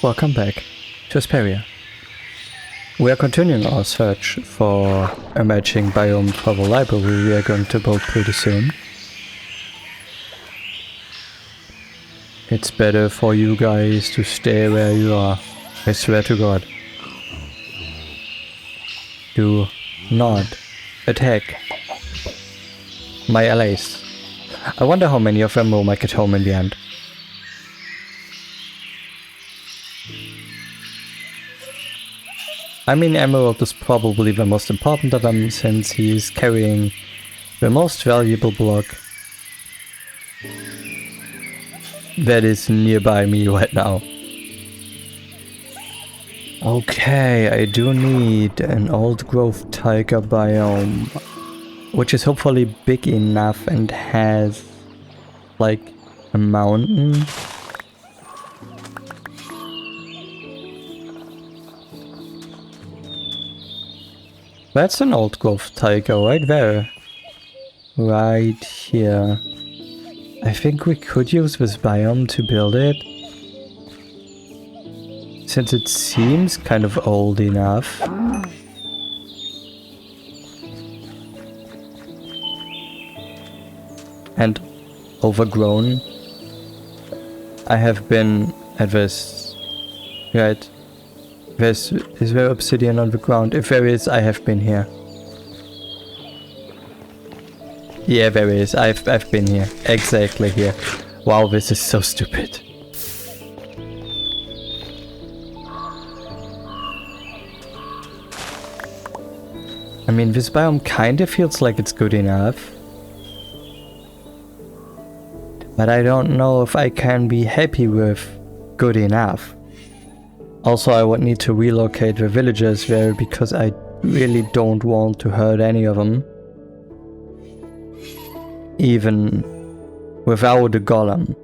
Welcome back to Asparia. We are continuing our search for a matching biome for the library we are going to build pretty soon. It's better for you guys to stay where you are, I swear to God. Do not attack my allies. I wonder how many of them will make it home in the end. I mean, Emerald is probably the most important of them, since he is carrying the most valuable block that is nearby me right now. Okay, I do need an old growth taiga biome, which is hopefully big enough and has like a mountain. That's an old growth taiga right there. Right here. I think we could use this biome to build it, since it seems kind of old enough. And overgrown. I have been at this, right? Is there obsidian on the ground? If there is, I have been here. Yeah, there is. I've been here. Exactly here. Wow, this is so stupid. I mean, this biome kinda feels like it's good enough. But I don't know if I can be happy with good enough. Also, I would need to relocate the villagers there because I really don't want to hurt any of them. Even without a golem.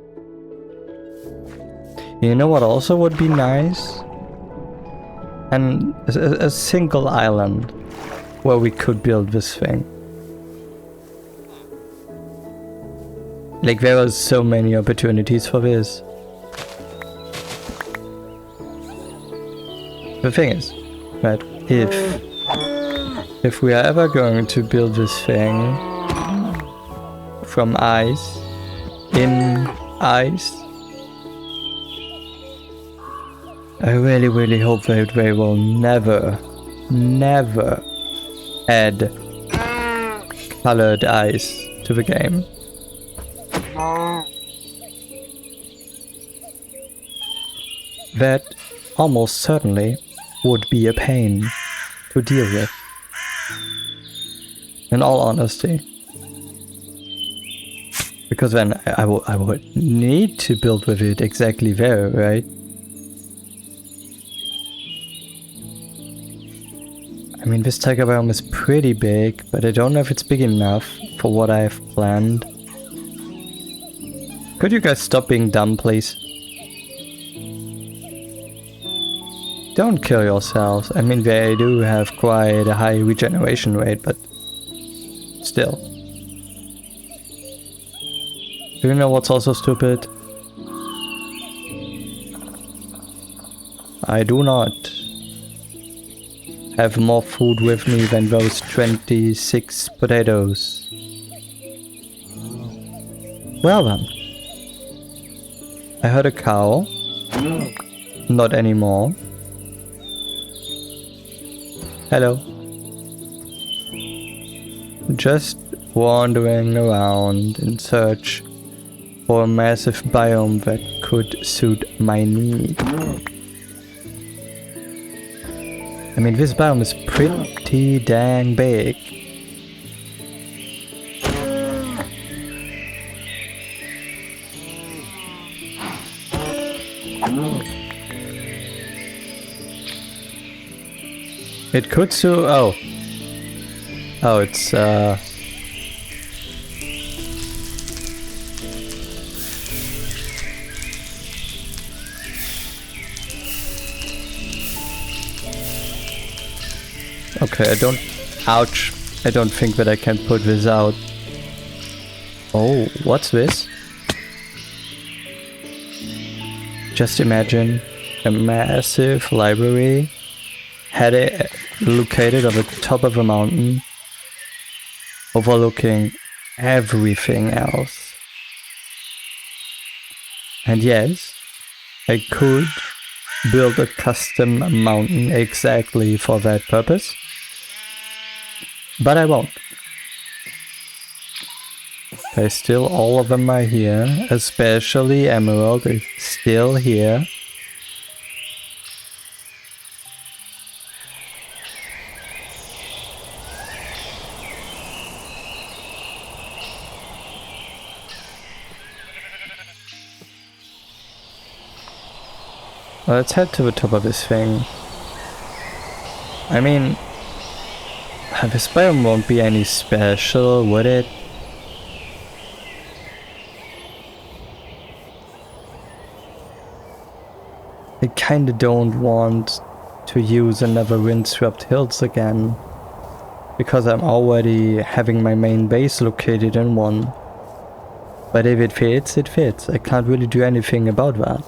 You know what also would be nice? And a single island where we could build this thing. Like, there are so many opportunities for this. The thing is, that if we are ever going to build this thing from ice, in ice, I really hope that they will never add colored ice to the game. That almost certainly would be a pain to deal with, in all honesty. Because then I would need to build with it exactly there, right? I mean, this taiga biome is pretty big, but I don't know if it's big enough for what I have planned. Could you guys stop being dumb, please? Don't kill yourselves. I mean, they do have quite a high regeneration rate, but still. Do you know what's also stupid? I do not have more food with me than those 26 potatoes. Well then. I heard a cow. Not anymore. Hello. Just wandering around in search for a massive biome that could suit my need. I mean, this biome is pretty dang big. It could suit. Oh, it's okay, ouch, I don't think that I can put this out. Oh, what's this? Just imagine a massive library, had it located on the top of a mountain, overlooking everything else. And yes, I could build a custom mountain exactly for that purpose, but I won't. Still all of them are here, especially Emerald is still here. Let's head to the top of this thing. I mean, this biome won't be any special, would it? I kinda don't want to use another windswept hills again, because I'm already having my main base located in one. But if it fits, it fits. I can't really do anything about that.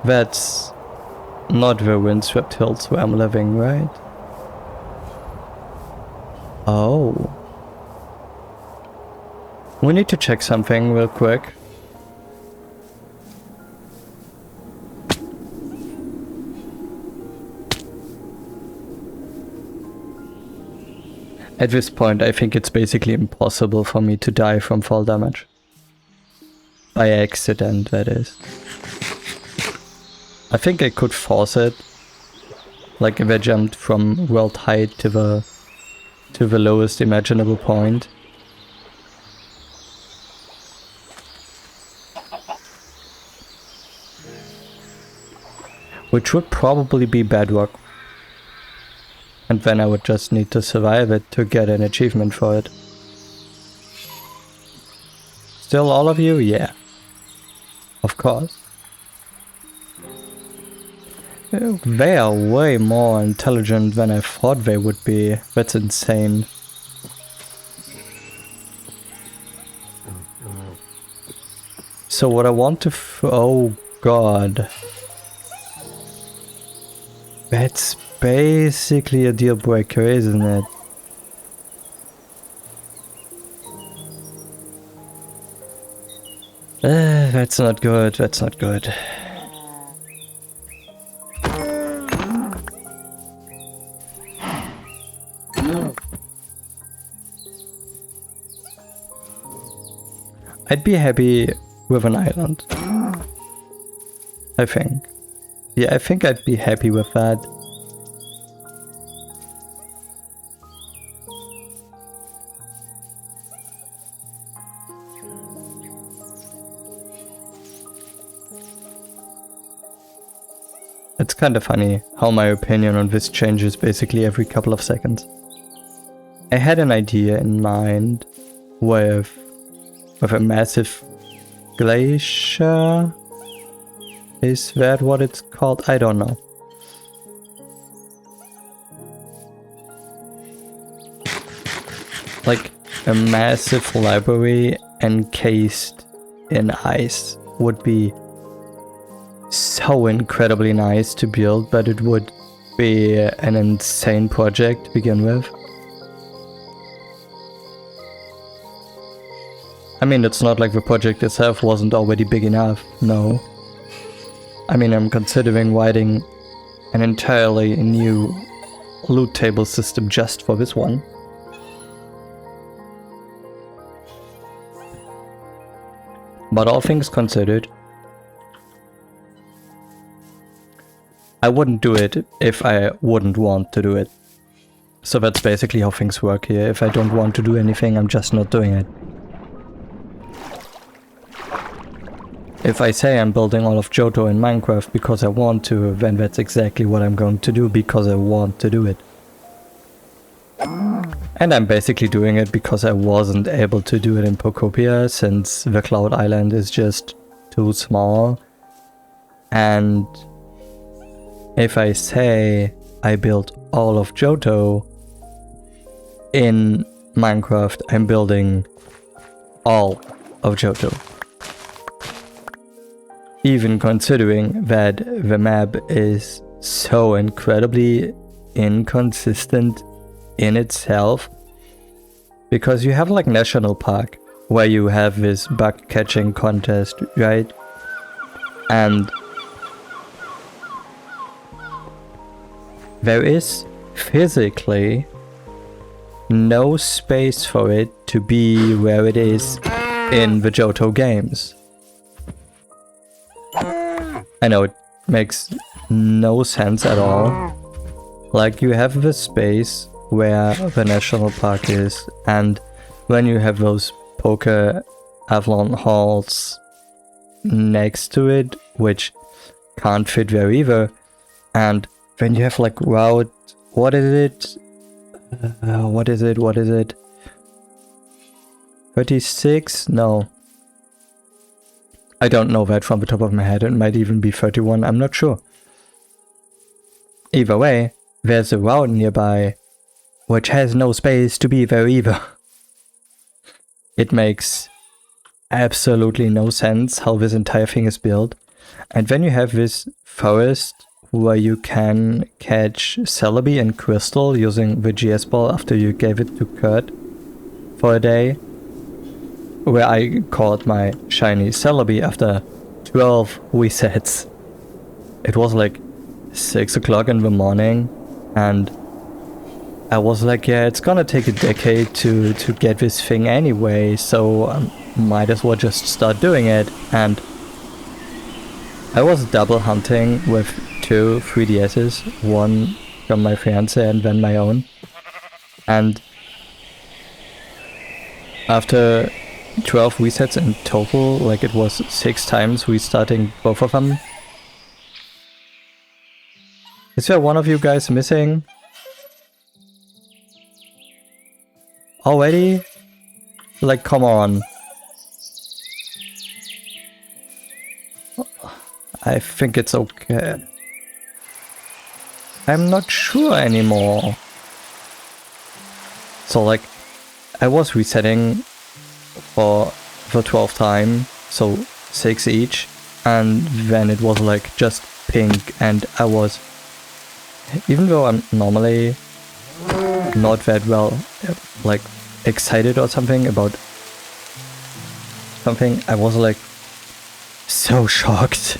That's not the windswept hills where I'm living, right? Oh. We need to check something real quick. At this point, I think it's basically impossible for me to die from fall damage. By accident, that is. I think I could force it, like if I jumped from world height to the lowest imaginable point. Which would probably be bedrock. And then I would just need to survive it to get an achievement for it. Still all of you? Yeah. Of course. They are way more intelligent than I thought they would be. That's insane. So what I want to oh god. That's basically a deal breaker, isn't it? That's not good, that's not good. I'd be happy with an island. I think. Yeah, I think I'd be happy with that. It's kind of funny how my opinion on this changes basically every couple of seconds. I had an idea in mind with a massive glacier. Is that what it's called? I don't know. Like a massive library encased in ice would be so incredibly nice to build, but it would be an insane project to begin with. I mean, it's not like the project itself wasn't already big enough, no. I mean, I'm considering writing an entirely new loot table system just for this one. But all things considered, I wouldn't do it if I wouldn't want to do it. So that's basically how things work here. If I don't want to do anything, I'm just not doing it. If I say I'm building all of Johto in Minecraft because I want to, then that's exactly what I'm going to do because I want to do it. And I'm basically doing it because I wasn't able to do it in Pocopia since the Cloud Island is just too small. And if I say I built all of Johto in Minecraft, I'm building all of Johto. Even considering that the map is so incredibly inconsistent in itself, because you have like National Park where you have this bug catching contest, right? And there is physically no space for it to be where it is in the Johto games. I know it makes no sense at all. Like, you have the space where the national park is, and when you have those poker Avalon halls next to it, which can't fit there either, and then you have like route, what is it? 36? No. I don't know that from the top of my head. It might even be 31, I'm not sure. Either way, there's a route nearby which has no space to be there either. It makes absolutely no sense how this entire thing is built. And then you have this forest where you can catch Celebi and Crystal using the GS ball after you gave it to Kurt for a day. Where I caught my shiny Celebi after 12 resets. It was like 6 o'clock in the morning, and I was like, yeah, it's gonna take a decade to get this thing anyway, so I might as well just start doing it. And I was double hunting with 2 3DSs, one from my fiance and then my own. And after 12 resets in total, like it was 6 times restarting both of them. Is there one of you guys missing? Already? Like, come on. I think it's okay. I'm not sure anymore. So like, I was resetting for the 12th time, so 6 each, and then it was like just pink, and I was, even though I'm normally not that well like excited or something about something, I was like so shocked.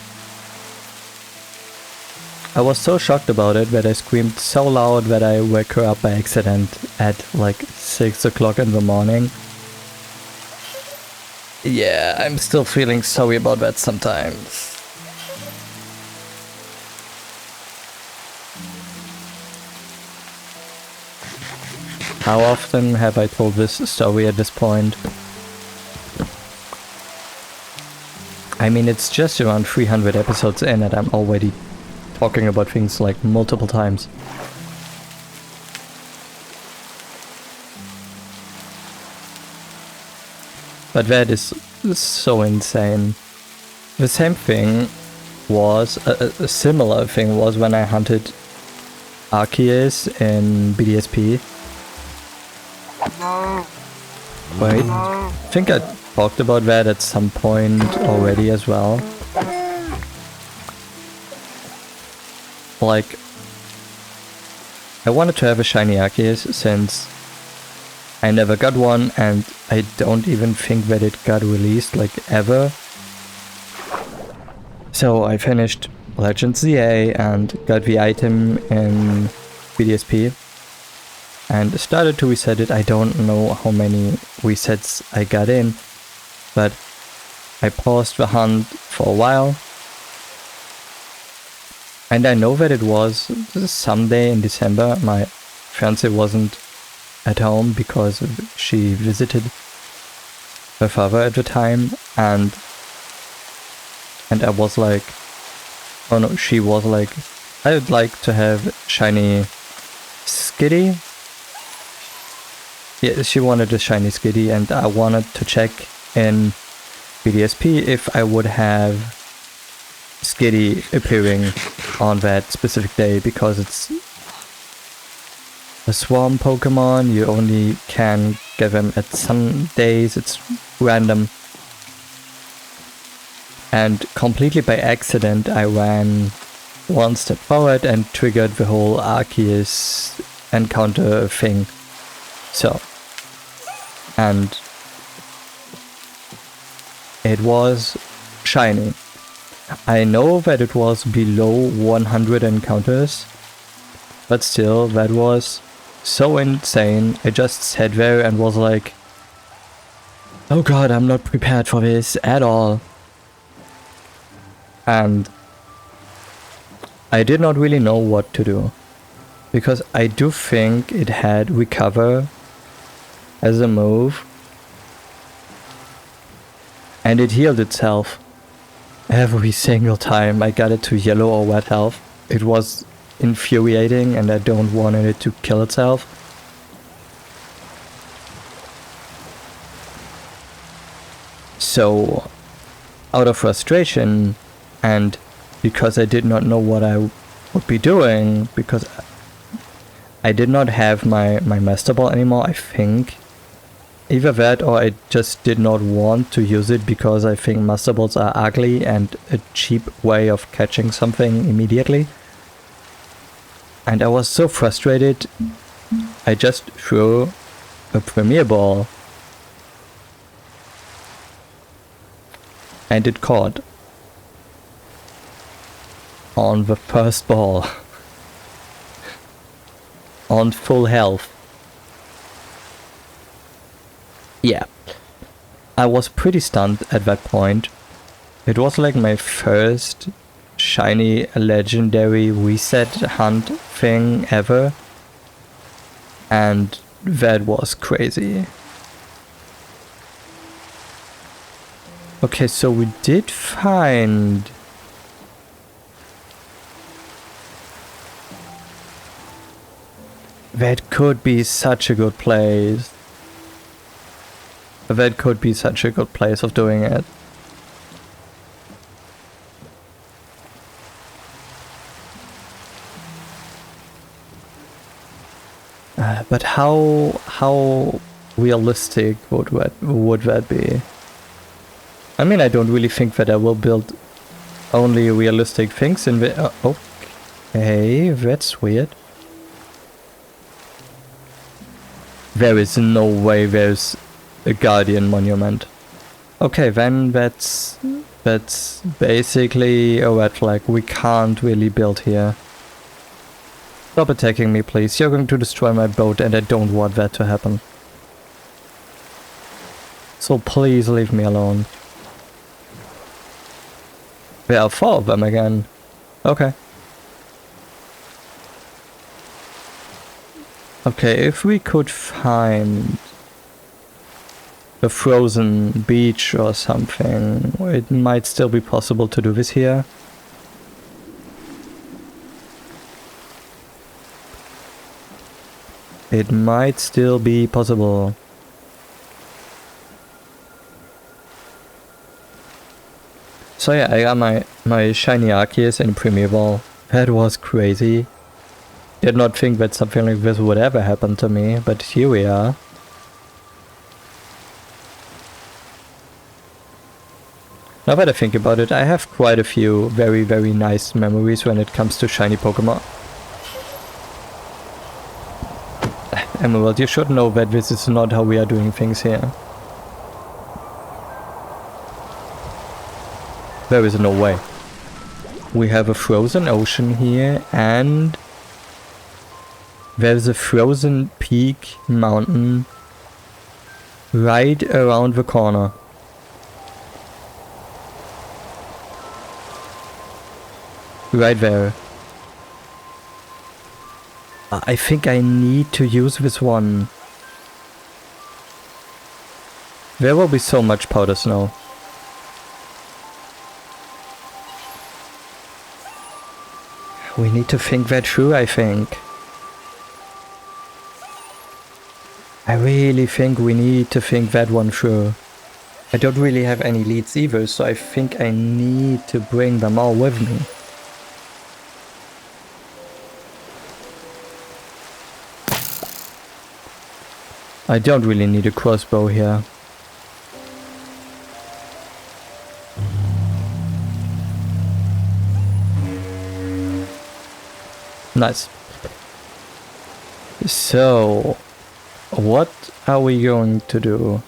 I was so shocked about it that I screamed so loud that I woke her up by accident at like 6 o'clock in the morning. Yeah, I'm still feeling sorry about that sometimes. How often have I told this story at this point? I mean, it's just around 300 episodes in and I'm already talking about things like multiple times. But that is so insane. The same thing was, a similar thing was when I hunted Arceus in BDSP. Wait, I think I talked about that at some point already as well. Like, I wanted to have a shiny Arceus since I never got one, and I don't even think that it got released, like, ever. So I finished Legends ZA and got the item in BDSP and started to reset it. I don't know how many resets I got in, but I paused the hunt for a while. And I know that it was someday in December. My fiance wasn't at home because she visited her father at the time, and I was like, oh no, she was like, I would like to have shiny Skitty. Yeah, she wanted a shiny Skitty, and I wanted to check in BDSP if I would have Skitty appearing on that specific day, because it's a swarm Pokemon. You only can get them at some days. It's random. And completely by accident, I ran one step forward and triggered the whole Arceus encounter thing. So, and it was shiny. I know that it was below 100 encounters, but still, that was so insane. I just sat there and was like, oh god, I'm not prepared for this at all. And I did not really know what to do, because I do think it had Recover as a move, and it healed itself every single time I got it to yellow or red health. It was infuriating, and I don't want it to kill itself. So, out of frustration, and because I did not know what I would be doing, because I did not have my Master Ball anymore, I think. Either that, or I just did not want to use it because I think Master Balls are ugly and a cheap way of catching something immediately. And I was so frustrated, I just threw a Premier Ball. And it caught on the first ball. On full health. Yeah. I was pretty stunned at that point. It was like my first shiny legendary reset hunt thing ever. And that was crazy. Okay, so we did find that could be such a good place. That could be such a good place of doing it. But how realistic would that be? I mean, I don't really think that I will build only realistic things in the... okay, that's weird. There is no way there's a Guardian Monument. Okay, then that's basically a red flag. We can't really build here. Stop attacking me, please. You're going to destroy my boat, and I don't want that to happen. So please leave me alone. There are 4 of them again. Okay. Okay, if we could find a frozen beach or something, it might still be possible to do this here. It might still be possible. So yeah, I got my shiny Arceus in Premier Ball. That was crazy. Did not think that something like this would ever happen to me, but here we are. Now that I think about it, I have quite a few very, very nice memories when it comes to shiny Pokemon. Emerald, you should know that this is not how we are doing things here. There is no way. We have a frozen ocean here, and there's a frozen peak mountain right around the corner. Right there. I think I need to use this one. There will be so much powder snow. We need to think that through, I think. I really think we need to think that one through. I don't really have any leads either, so I think I need to bring them all with me. I don't really need a crossbow here. Nice. So, what are we going to do?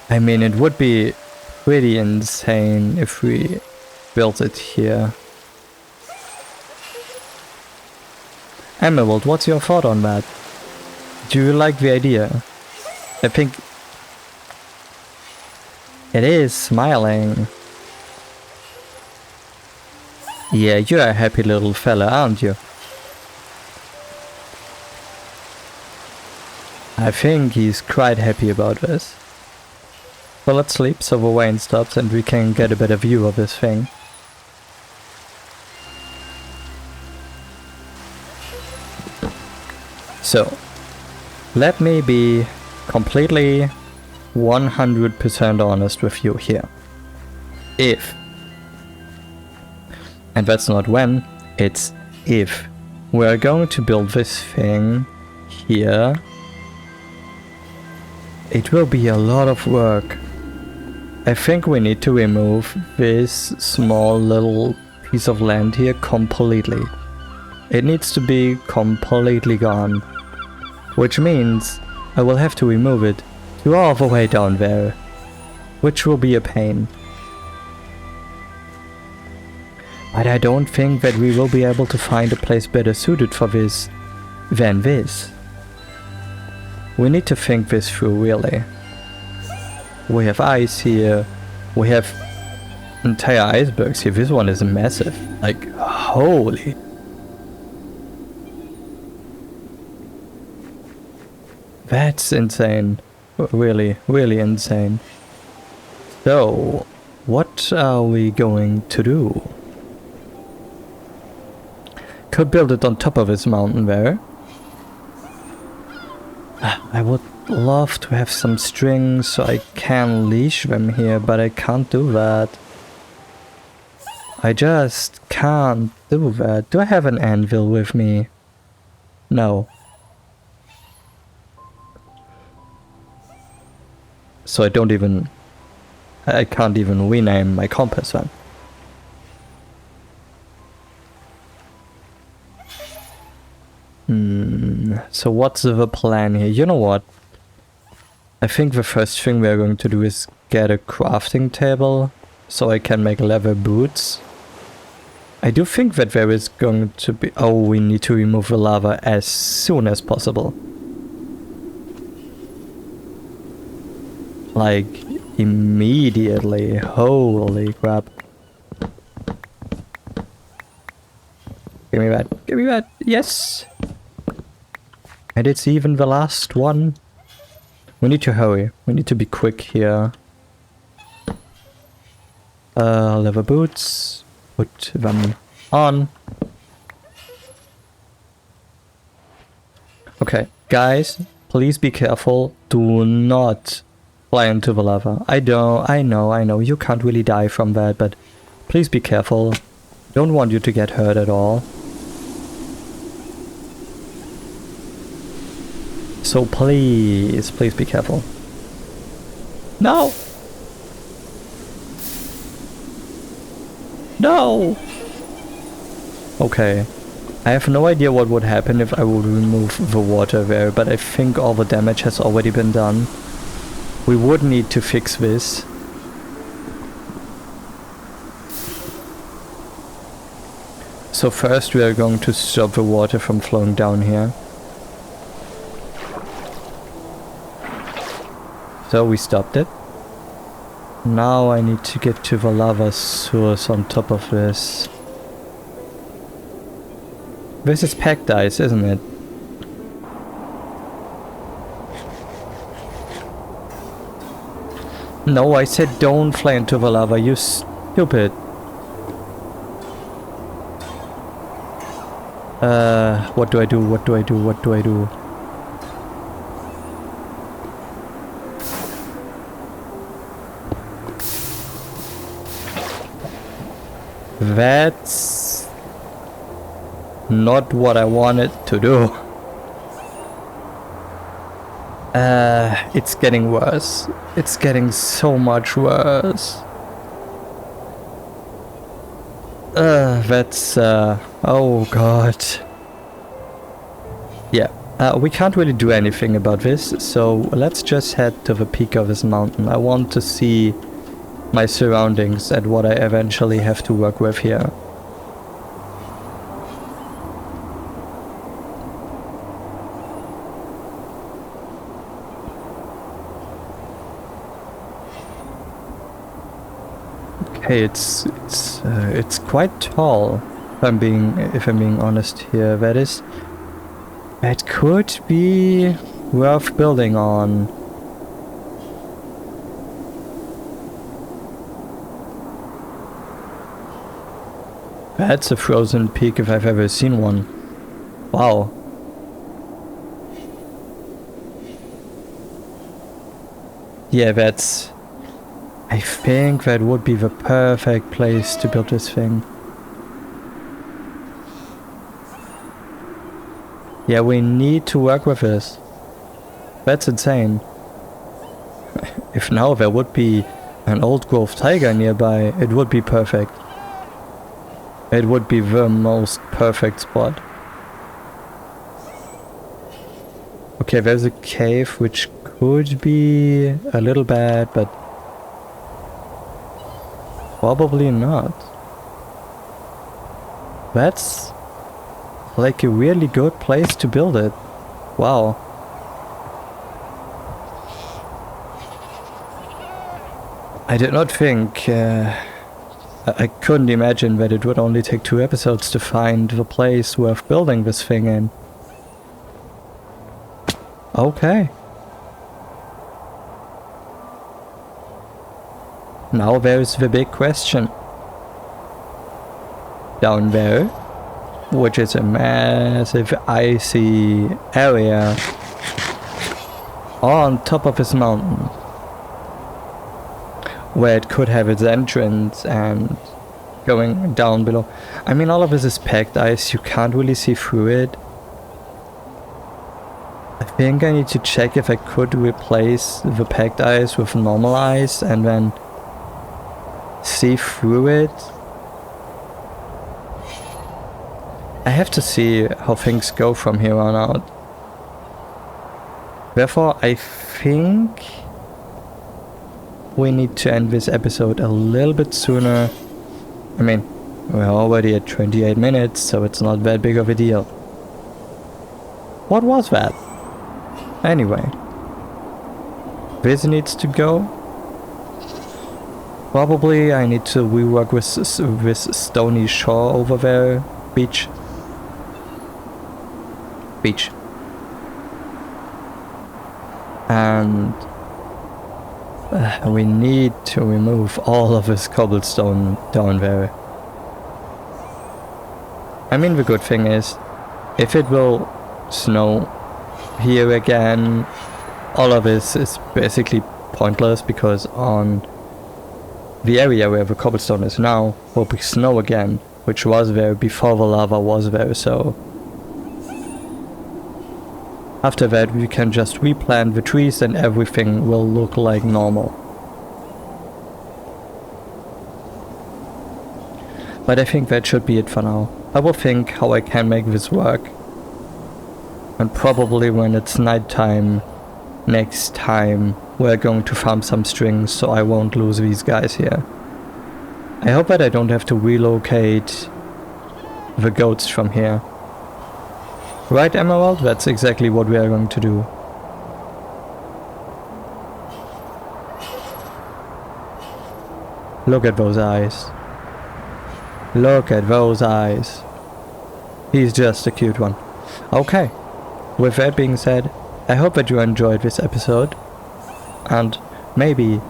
I mean, it would be pretty insane if we built it here. Emerald, what's your thought on that? Do you like the idea? I think it is smiling. Yeah, you're a happy little fella, aren't you? I think he's quite happy about this. So let's sleep so the rain stops and we can get a better view of this thing. So, let me be completely 100% honest with you here. If, and that's not when, it's if, we're going to build this thing here, it will be a lot of work. I think we need to remove this small little piece of land here completely. It needs to be completely gone. Which means I will have to remove it to all the way down there. Which will be a pain. But I don't think that we will be able to find a place better suited for this than this. We need to think this through, really. We have ice here. We have entire icebergs here. This one is massive. Like, holy. That's insane. Really, really insane. So, what are we going to do? Could build it on top of this mountain there. I would love to have some strings so I can leash them here, but I can't do that. I just can't do that. Do I have an anvil with me? No. So I can't even rename my compass then. So what's the plan here? You know what? I think the first thing we're going to do is get a crafting table so I can make leather boots. I do think that there is going to be... Oh, we need to remove the lava as soon as possible. Like, immediately. Holy crap. Give me that. Give me that. Yes! And it's even the last one. We need to hurry. We need to be quick here. Leather boots. Put them on. Okay, guys, please be careful. Do not fly into the lava. I know, you can't really die from that, but please be careful. Don't want you to get hurt at all. So please be careful. No! No! Okay. I have no idea what would happen if I would remove the water there, but I think all the damage has already been done. We would need to fix this. So first we are going to stop the water from flowing down here. So we stopped it. Now I need to get to the lava source on top of this. This is packed ice, isn't it? No, I said don't fly into the lava, you stupid. What do I do? What do I do? What do I do? That's not what I wanted to do. It's getting worse. It's getting so much worse. Oh god. Yeah, we can't really do anything about this, so let's just head to the peak of this mountain. I want to see my surroundings and what I eventually have to work with here. Okay, it's quite tall. If I'm being honest here, that could be worth building on. That's a frozen peak if I've ever seen one. Wow. Yeah, I think that would be the perfect place to build this thing. Yeah, we need to work with this. That's insane. If now there would be an old growth taiga nearby, it would be perfect. It would be the most perfect spot. Okay, there's a cave which could be a little bad, but probably not. That's like a really good place to build it. Wow. I did not think, I couldn't imagine that it would only take 2 episodes to find the place worth building this thing in. Okay. Now there's the big question. Down there, which is a massive icy area on top of this mountain, where it could have its entrance and going down below. I mean, all of this is packed ice, you can't really see through it. I think I need to check if I could replace the packed ice with normal ice and then see through it. I have to see how things go from here on out. Therefore, I think we need to end this episode a little bit sooner. I mean, we're already at 28 minutes, so it's not that big of a deal. What was that? Anyway, this needs to go. Probably I need to rework with this stony shore over there. Beach. And we need to remove all of this cobblestone down there. I mean, the good thing is, if it will snow here again, all of this is basically pointless, because on the area where the cobblestone is now will be snow again, which was there before the lava was there, so after that we can just replant the trees and everything will look like normal. But I think that should be it for now. I will think how I can make this work, and probably when it's nighttime next time we're going to farm some strings so I won't lose these guys here. I hope that I don't have to relocate the goats from here. Right, Emerald? That's exactly what we are going to do. Look at those eyes. Look at those eyes. He's just a cute one. Okay. With that being said, I hope that you enjoyed this episode. And maybe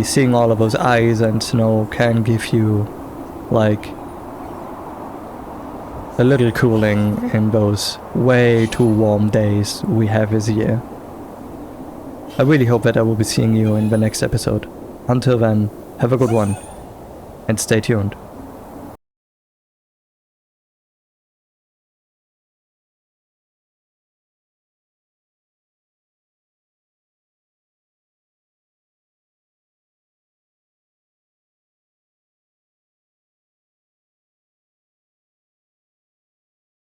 seeing all of those eyes and snow can give you, like, a little cooling in those way too warm days we have this year. I really hope that I will be seeing you in the next episode. Until then, have a good one, and stay tuned.